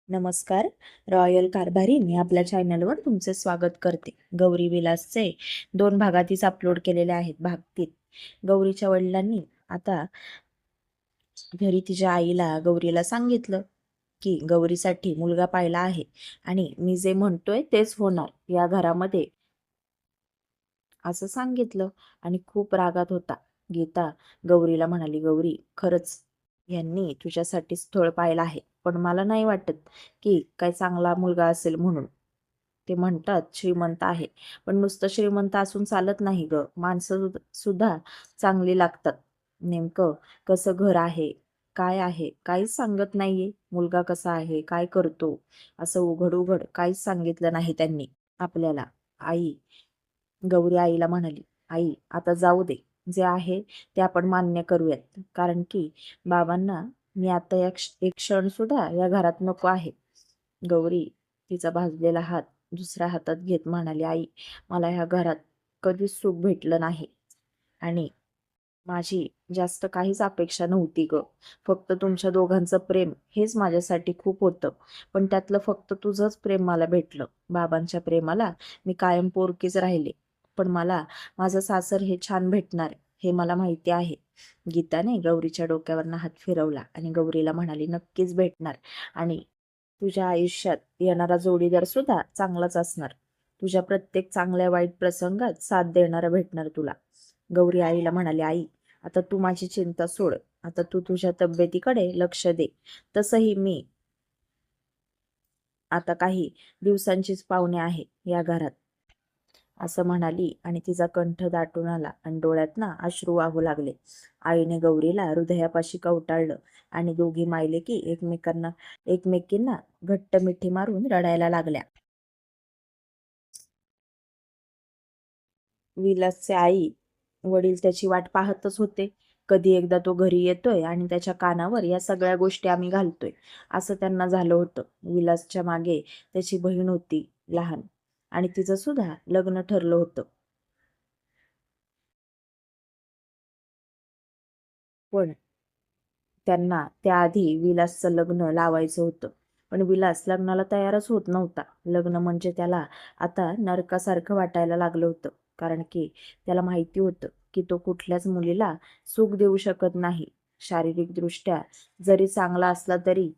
नमस्कार. रॉयल कारभारीने आपल्या चॅनलवर तुमचे स्वागत करते. गौरी विलासचे 2 भागातीच अपलोड केलेले आहेत. भाग 3. गौरीच्या वडिलांनी आता घरी तिच्या आईला गौरीला सांगितलं की गौरीसाठी मुलगा पाहिला आहे आणि मी जे म्हणतोय तेच होणार या घरामध्ये, असं सांगितलं. आणि खूप रागात होता. गीता गौरीला म्हणाली, गौरी, खरंच यांनी तुझ्यासाठी स्थळ पाहिलं आहे, पण मला नाही वाटत की काय चांगला मुलगा असेल म्हणून. ते म्हणतात श्रीमंत आहे, पण नुसतं श्रीमंत असून चालत नाही ग. माणसं सुद्धा चांगली लागतात. नेमकं कसं घर आहे, काय आहे, काहीच सांगत नाहीये. मुलगा कसा आहे, काय करतो, असं उघड उघड काहीच सांगितलं नाही त्यांनी आपल्याला. आई गौरी आईला म्हणाली, आई आता जाऊ दे, जे आहे ते आपण मान्य करूयात, कारण की बाबांना मी आता एक क्षण सुद्धा या घरात नको आहे. गौरी तिचा भाजलेला हात दुसऱ्या हातात घेत म्हणाली, आई मला ह्या घरात कधीच सुख भेटलं नाही आणि माझी जास्त काहीच अपेक्षा नव्हती ग. फक्त तुमच्या दोघांचं प्रेम हेच माझ्यासाठी खूप होतं, पण त्यातलं फक्त तुझंच प्रेम मला भेटलं. बाबांच्या प्रेमाला मी कायम पोरकीच राहिले, पण मला माझं सासर हे छान भेटणार हे मला माहिती आहे. गीताने गौरीच्या डोक्यावरनं हात फिरवला आणि गौरीला म्हणाली, नक्कीच भेटणार. आणि तुझ्या आयुष्यात येणारा जोडीदार सुद्धा चांगलाच असणार. तुझ्या प्रत्येक चांगल्या वाईट प्रसंगात साथ देणारा भेटणार तुला. गौरी आईला म्हणाली, आई आता तू माझी चिंता सोड. आता तू तुझ्या तब्येतीकडे लक्ष दे. तसंही मी आता काही दिवसांचीच पाहुणे आहे या घरात, असं म्हणाली आणि तिचा कंठ दाटून आला आणि डोळ्यातनं अश्रू वाहू लागले. आईने गौरीला हृदयापाशी कवटाळलं आणि दोघी मायले की एकमेकींना घट्ट मिठी मारून रडायला लागल्या. विलासचे आई वडील त्याची वाट पाहतच होते. कधी एकदा तो घरी येतोय आणि त्याच्या कानावर या सगळ्या गोष्टी आम्ही घालतोय, असं त्यांना झालं होतं. विलासच्या मागे त्याची बहीण होती लहान, आणि तिचं सुद्धा लग्न ठरलं होतं. पण त्यांना त्याआधी विलासचं लग्न लावायचं होतं. पण विलास लग्नाला तयारच होत नव्हता. लग्न म्हणजे त्याला आता नरकासारखं वाटायला लागलं होतं, कारण की त्याला माहिती होतं की तो कुठल्याच मुलीला सुख देऊ शकत नाही. शारीरिकदृष्ट्या जरी चांगला असला तरी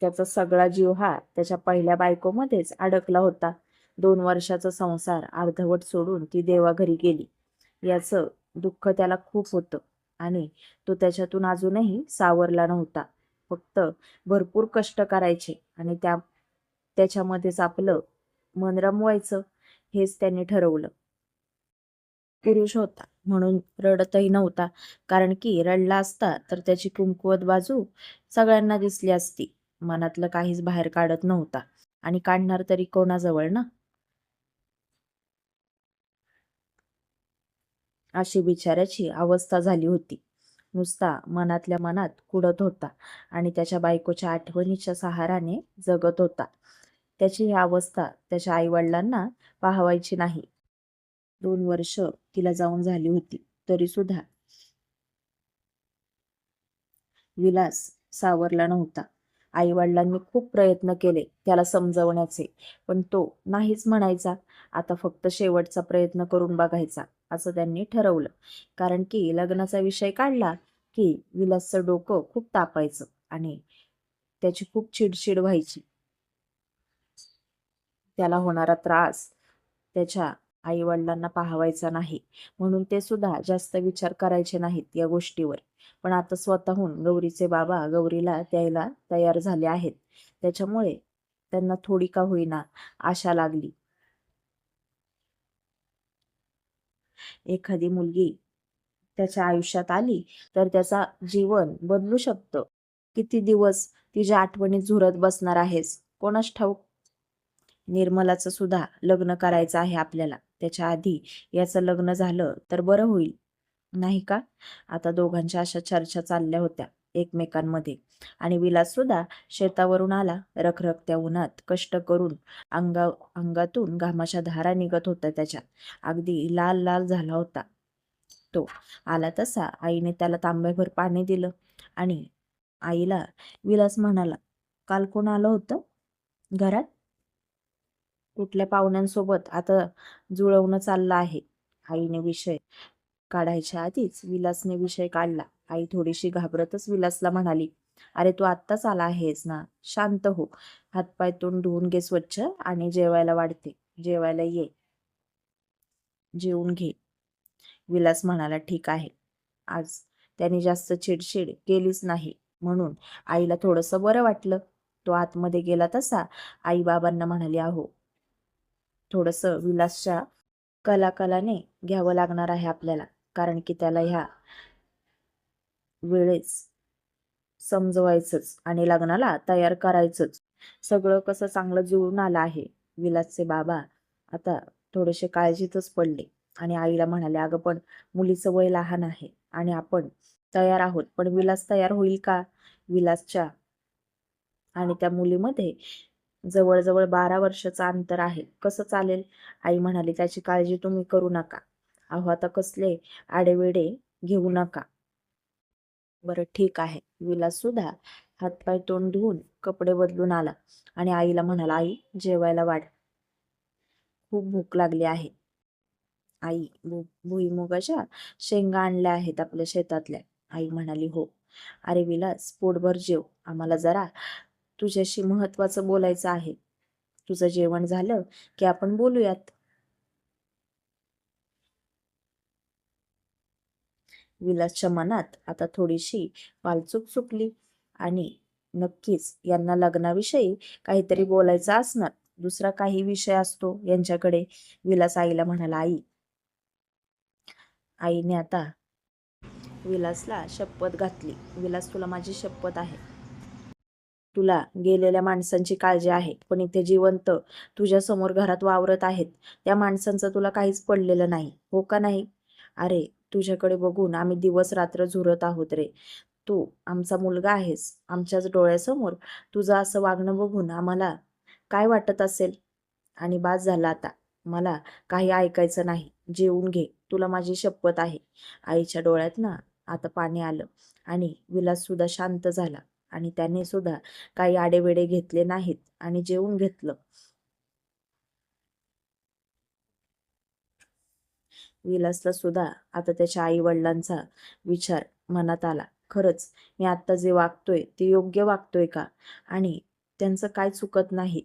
त्याचा सगळा जीव हा त्याच्या पहिल्या बायकोमध्येच अडकला होता. 2 वर्षाचा संसार अर्धवट सोडून ती देवाघरी गेली, याचं दुःख त्याला खूप होतं आणि तो त्याच्यातून अजूनही सावरला नव्हता. फक्त भरपूर कष्ट करायचे आणि त्याच्यामध्येच आपलं मन रमवायचं, हेच त्यांनी ठरवलं. पुरुष होता म्हणून रडतही नव्हता, कारण की रडला असता तर त्याची कुंकवत बाजू सगळ्यांना दिसली असती. मनातलं काहीच बाहेर काढत नव्हता आणि काढणार तरी कोणाजवळ ना. अशी बिचाऱ्याची अवस्था झाली होती. नुसता मनातल्या मनात कुडत होता आणि त्याच्या बायकोच्या आठवणीच्या सहाराने जगत होता. त्याची ही अवस्था त्याच्या आईवडिलांना पाहवायची नाही. 2 वर्ष तिला जाऊन झाली होती, तरी सुद्धा विलास सावरला नव्हता. आई-वडिलांनी खूप प्रयत्न केले त्याला समजवण्याचे, पण तो नाहीच म्हणायचा. आता फक्त शेवटचा प्रयत्न करून बघायचा, असं त्यांनी ठरवलं. कारण की लग्नाचा विषय काढला की विलासचं डोकं खूप तापायचं आणि त्याची खूप चिडचिड व्हायची. त्याला होणारा त्रास त्याच्या आई-वडिलांना पाहवायचा नाही, म्हणून ते सुद्धा जास्त विचार करायचे नाहीत या गोष्टीवर. पण आता स्वतःहून गौरीचे बाबा गौरीला द्यायला तयार झाले आहेत. त्याच्यामुळे त्यांना थोडी का होईना आशा लागली. एखादी मुलगी त्याच्या आयुष्यात आली तर त्याचा जीवन बदलू शकतं. किती दिवस तिच्या आठवणीत झुरत बसणार आहेस, कोणास ठाऊक. निर्मलाचं सुद्धा लग्न करायचं आहे आपल्याला. त्याच्या आधी याचं लग्न झालं तर बरं होईल, नाही का? आता दोघांच्या अशा चर्चा चालल्या होत्या एकमेकांमध्ये. आणि विलास सुद्धा शेतावरून आला. रखरखत्या उन्हात कष्ट करून अंगातून घामाच्या धारा निघत होत्या त्याच्या. अगदी लाल लाल झाला होता तो. आला तसा आईने त्याला तांब्याभर पाणी दिलं आणि आईला विलास म्हणाला, काल कोण आलं होतं घरात? कुठल्या पाहुण्यांसोबत आता जुळवणं चाललं आहे? आईने विषय काढायच्या आधीच विलासने विषय काढला. आई थोडीशी घाबरतच विलासला म्हणाली, अरे तू आत्ताच आला आहेस ना, शांत हो. हातपाय तोंड धुवून घे स्वच्छ आणि जेवायला वाढते. जेवायला ये, जेवून घे. विलास म्हणाला, ठीक आहे. आज त्याने जास्त चिडचिड केलीच नाही म्हणून आईला थोडंसं बरं वाटलं. तो आतमध्ये गेला तसा आई बाबांना म्हणाली, अहो थोडंसं विलासच्या कलाकलाने घ्यावं लागणार आहे आपल्याला, कारण की त्याला ह्या वेळेस समजवायचंच आणि लग्नाला तयार करायचंच. सगळं कसं चांगलं जुळून आलं आहे. विलासचे बाबा आता थोडेसे काळजीतच पडले आणि आईला म्हणाले, अगं पण मुलीचं वय लहान आहे आणि आपण तयार आहोत, पण विलास तयार होईल का? विलासच्या आणि त्या मुलीमध्ये जवळजवळ 12 वर्षाचं अंतर आहे, कसं चालेल? आई म्हणाली, त्याची काळजी तुम्ही करू नका. अहो आता कसले आडेवेडे घेऊ नका. बरं ठीक आहे. विलास सुद्धा हातपाय तोंड धुवून कपडे बदलून आला आणि आईला म्हणाला, आई जेवायला वाढ, खूप भूक लागली आहे. आई भुईमुगाच्या शेंगा आणल्या आहेत आपल्या शेतातल्या. आई म्हणाली, हो. अरे विलास पोटभर जेव, आम्हाला जरा तुझ्याशी महत्वाचं बोलायचं आहे. तुझं जेवण झालं की आपण बोलूयात. विलासच्या मनात आता थोडीशी पालचूक चुकली आणि नक्कीच यांना लग्नाविषयी काहीतरी बोलायचं असणार. दुसरा काही विषय असतो यांच्याकडे. विलास आईला म्हणाला, आई. आईने आता विलासला शपथ घातली. विलास तुला माझी शपथ आहे. तुला गेलेल्या माणसांची काळजी आहे, पण इथे जिवंत तुझ्या समोर घरात वावरत आहेत त्या माणसांचं तुला काहीच पडलेलं नाही, हो का नाही? अरे तुझ्याकडे बघून आम्ही दिवस रात्र झुरत आहोत रे. तू आमचा मुलगा आहेस. आमच्याच डोळ्यासमोर तुझं असं वागणं बघून आम्हाला काय वाटत असेल? आणि बास झालं आता. मला काही ऐकायचं नाही. जेवून घे. तुला माझी शपथ आहे. आईच्या डोळ्यात ना आता पाणी आलं आणि विलास सुद्धा शांत झाला आणि त्याने सुद्धा काही आडेवेडे घेतले नाहीत आणि जेवून घेतलं. विलासला सुद्धा आता त्याच्या आई वडिलांचा विचार मनात आला. खरंच मी आता जे वागतोय ते योग्य वागतोय का? आणि त्यांचं काय चुकत नाही.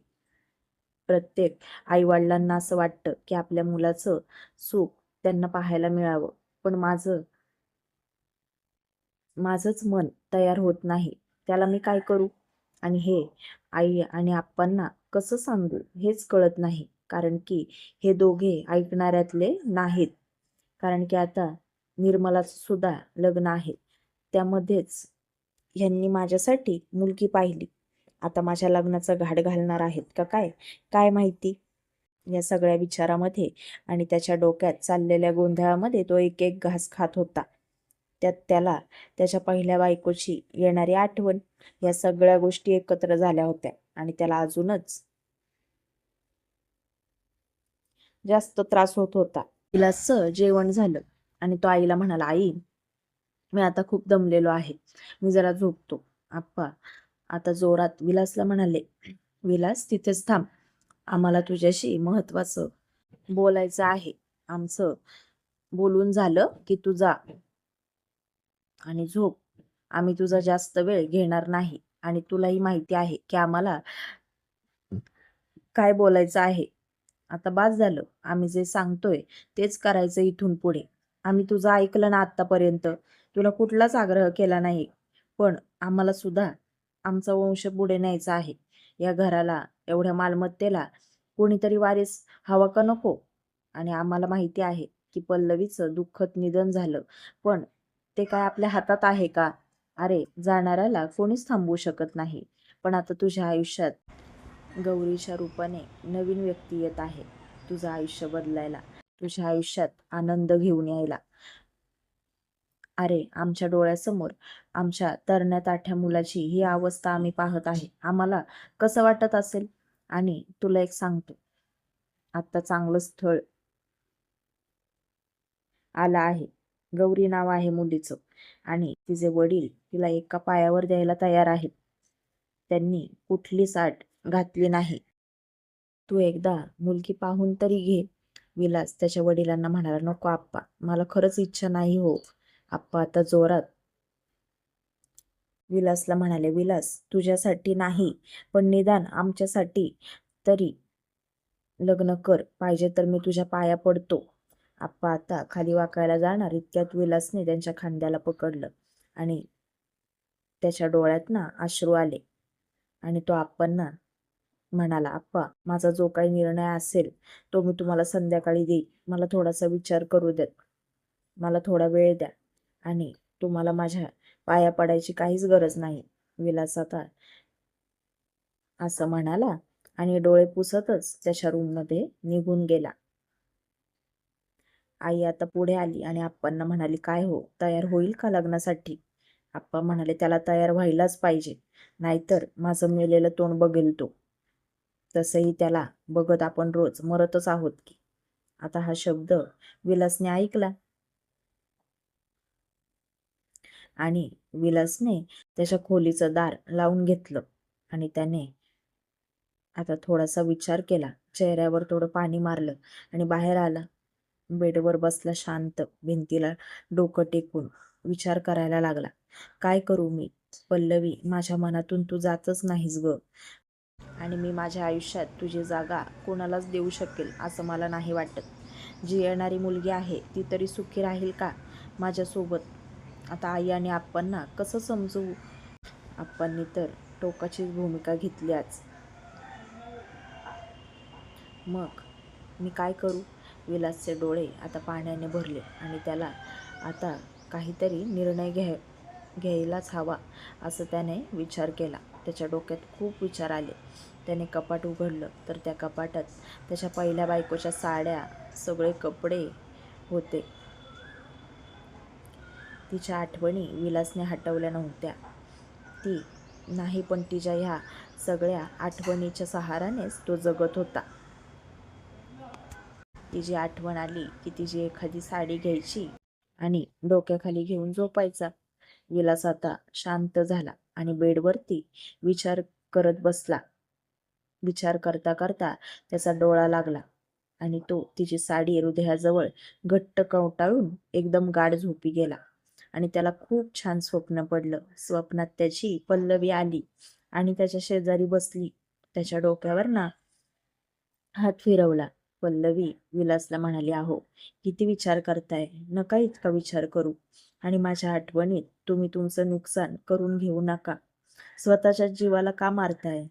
प्रत्येक आई वडिलांना असं वाटतं की आपल्या मुलाचं सुख त्यांना पाहायला मिळावं, पण माझंच मन तयार होत नाही. त्याला मी काय करू? आणि हे आई आणि आप्पांना कसं सांगू हेच कळत नाही, कारण की हे दोघे ऐकणाऱ्यातले नाहीत. कारण की आता निर्मलाचं सुद्धा लग्न आहे. त्यामध्येच ह्यांनी माझ्यासाठी मुलगी पाहिली. आता माझ्या लग्नाचा घाट घालणार आहेत का काय? काय माहिती? या सगळ्या विचारामध्ये आणि त्याच्या डोक्यात चाललेल्या गोंधळामध्ये तो एक एक घास खात होता. त्यात त्याला त्याच्या पहिल्या बायकोची येणारी आठवण, या सगळ्या गोष्टी एकत्र झाल्या होत्या आणि त्याला अजूनच जास्त त्रास होत होता. विलासचं जेवण झालं आणि तो आईला म्हणाला, आई मी आता खूप दमलेलो आहे, मी जरा झोपतो. आप्पा आता जोरात विलासला म्हणाले, विलास तिथेच थांब, आम्हाला तुझ्याशी महत्वाचं बोलायचं आहे. आमचं बोलून झालं की तू जा आणि झोप. आम्ही तुझा जास्त वेळ घेणार नाही आणि तुलाही माहिती आहे की आम्हाला काय बोलायचं आहे. आता बास झालं. आम्ही जे सांगतोय तेच करायचं इथून पुढे. आम्ही तुझं ऐकलं ना आत्तापर्यंत, तुला कुठलाच आग्रह केला नाही, पण आम्हाला सुद्धा आमचा वंश पुढे न्यायचा आहे. या घराला, एवढ्या मालमत्तेला कोणीतरी वारीस हवा का नको? आणि आम्हाला माहिती आहे की पल्लवीचं दुःखद निधन झालं, पण ते काय आपल्या हातात आहे का? अरे जाणाऱ्याला कोणीच थांबवू शकत नाही. पण आता तुझ्या आयुष्यात गौरीच्या रूपाने नवीन व्यक्ती येत आहे, तुझं आयुष्य बदलायला, तुझ्या आयुष्यात आनंद घेऊन यायला. अरे आमच्या डोळ्यासमोर आमच्या तरण्या ताठ्या मुलाची ही अवस्था आम्ही पाहत आहे. आम्हाला कसं वाटत असेल? आणि तुला एक सांगतो, आता चांगलं स्थळ आलं आहे. गौरी नाव आहे मुलीचं आणि तिचे वडील तिला एका पायावर द्यायला तयार आहेत. त्यांनी कुठलीच आट घातली नाही. तू एकदा मुलगी पाहून तरी घे. विलास त्याच्या वडिलांना म्हणाला, नको आप्पा, मला खरंच इच्छा नाही हो. आप्पा आता जोरात विलासला म्हणाले, विलास, तुझ्यासाठी नाही, पण निदान आमच्यासाठी तरी लग्न कर. पाहिजे तर मी तुझ्या पाया पडतो. आप्पा आता खाली वाकायला जाणार इतक्यात विलासने त्यांच्या खांद्याला पकडलं आणि त्याच्या डोळ्यात ना अश्रू आले आणि तो आप्पांना म्हणाला, आप्पा, माझा जो काही निर्णय असेल तो मी तुम्हाला संध्याकाळी देईल. मला थोडासा विचार करू देत. मला थोडा वेळ द्या आणि तुम्हाला माझ्या पाया पडायची काहीच गरज नाही. विलास आता असं म्हणाला आणि डोळे पुसतच त्याच्या रूममध्ये निघून गेला. आई आता पुढे आली आणि आप्पांना म्हणाली, काय हो, तयार होईल का लग्नासाठी? आप्पा म्हणाले, त्याला तयार व्हायलाच पाहिजे, नाहीतर माझं मेलेलं तोंड बघेल तो. तसंही त्याला बघत आपण रोज मरतच आहोत की. आता हा शब्द विलासने ऐकला आणि विलासने त्याच्या खोलीचं दार लावून घेतलं आणि त्याने आता थोडासा विचार केला. चेहऱ्यावर थोडं पाणी मारलं आणि बाहेर आला. बेडवर बसला शांत, भिंतीला डोकं टेकून विचार करायला लागला. काय करू मी? पल्लवी, माझ्या मनातून तू जातच नाहीस ग. आणि मी माझ्या आयुष्यात तुझी जागा कोणालाच देऊ शकेल असं मला नाही वाटत. जी येणारी मुलगी आहे ती तरी सुखी राहील का माझ्यासोबत? आता आई आणि आप्पांना कसं समजवू? आप्पांनी तर टोकाचीच भूमिका घेतली आज. मग मी काय करू? विलासचे डोळे आता पाण्याने भरले आणि त्याला आता काहीतरी निर्णय घ्यायलाच हवा असं त्याने विचार केला. त्याच्या डोक्यात खूप विचार आले. त्याने कपाट उघडलं तर त्या कपाटात त्याच्या पहिल्या बायकोच्या साड्या, सगळे कपडे होते. तिच्या आठवणी विलासने हटवल्या नव्हत्या. ती नाही, पण तिच्या ह्या सगळ्या आठवणीच्या सहारानेच तो जगत होता. तिची आठवण आली की तिची एखादी साडी घ्यायची आणि डोक्याखाली घेऊन झोपायचा. विलास आता शांत झाला आणि बेडवरती विचार करत बसला. विचार करता करता त्याचा डोळा लागला आणि तो तिची साडी हृदयाजवळ घट्ट कवटाळून एकदम गाढ झोपी गेला आणि त्याला खूप छान स्वप्न पडलं. स्वप्नात त्याची पल्लवी आली आणि त्याच्या शेजारी बसली. त्याच्या डोक्यावर ना हात फिरवला. पल्लवी विलासला म्हणाली, अहो, किती विचार करताय? नका इतका विचार करू आणि माझ्या आठवणीत तुम्ही तुमचं नुकसान करून घेऊ नका. स्वतःच्या जीवाला का मारताय?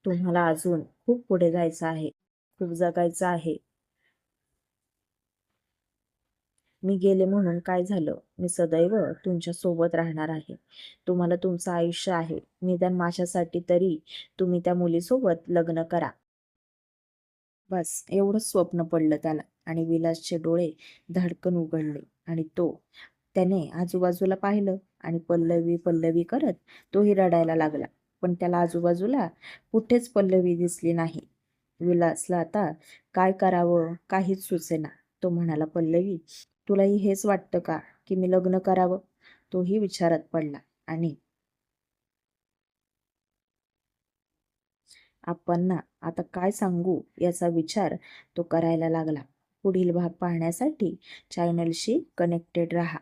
तुम्हाला अजून खूप पुढे जायचं आहे, खूप जगायचं आहे. मी गेले म्हणून काय झालं? मी सदैव तुमच्या सोबत राहणार आहे. तुम्हाला तुमचं आयुष्य आहे. निदान माझ्यासाठी तरी तुम्ही त्या मुलीसोबत लग्न करा. बस एवढंच स्वप्न पडलं त्याला आणि विलासचे डोळे धडकन उघडले आणि त्याने आजूबाजूला पाहिलं आणि पल्लवी पल्लवी करत तोही रडायला लागला. पण त्याला आजूबाजूला कुठेच पल्लवी दिसली नाही. विलासला आता काय करावं काहीच सुचेना. तो म्हणाला, पल्लवी, तुलाही हेच वाटतं का की मी लग्न करावं? तोही विचारात पडला आणि आप्पांना आता काय सांगू याचा विचार तो करायला लागला. पुढील भाग पाहण्यासाठी चॅनलशी कनेक्टेड राहा.